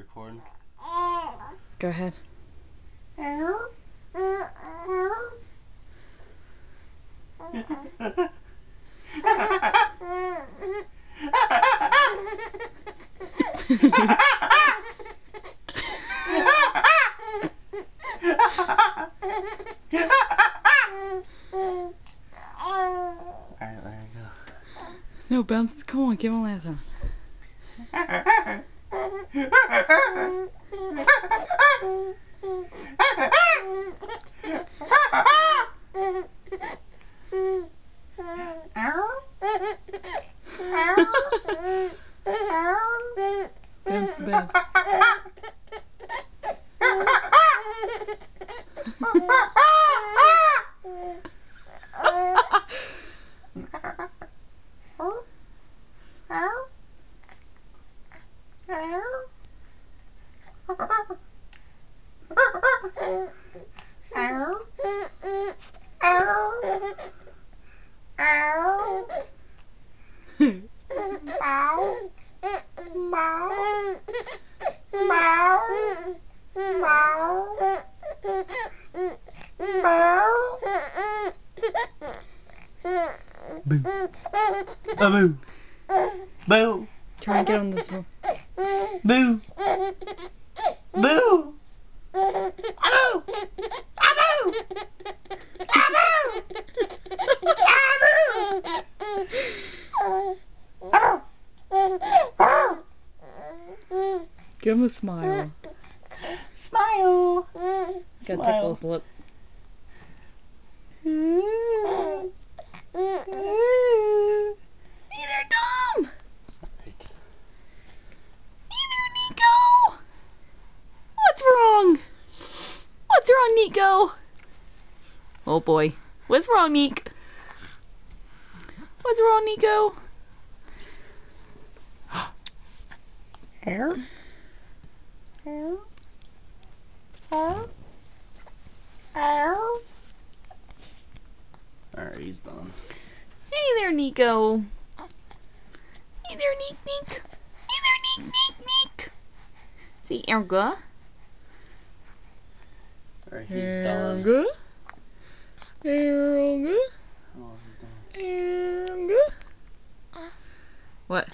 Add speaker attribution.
Speaker 1: recording?
Speaker 2: Go ahead.
Speaker 1: Alright, there you go.
Speaker 2: No, bounce. Come on, give him a last one. That's bad.
Speaker 1: Boo. Boo. Boo.
Speaker 2: Try and get on this one.
Speaker 1: Boo. Boo.
Speaker 2: Give him a smile.
Speaker 1: Smile.
Speaker 2: Gotta tickle his lip. Hey there, Dom!
Speaker 1: Right.
Speaker 2: Hey there, Nico! What's wrong? What's wrong, Nico? Oh boy. What's wrong, Nick? What's wrong, Nico?
Speaker 1: Hair? Hair? Hair? Hair? Alright, he's done.
Speaker 2: Hey there, Nico. Hey there, Neek. Hey there, Neek. See, Erga.
Speaker 1: Alright, he's done.
Speaker 2: Erga.
Speaker 1: Oh, he's done.
Speaker 2: Erga. What?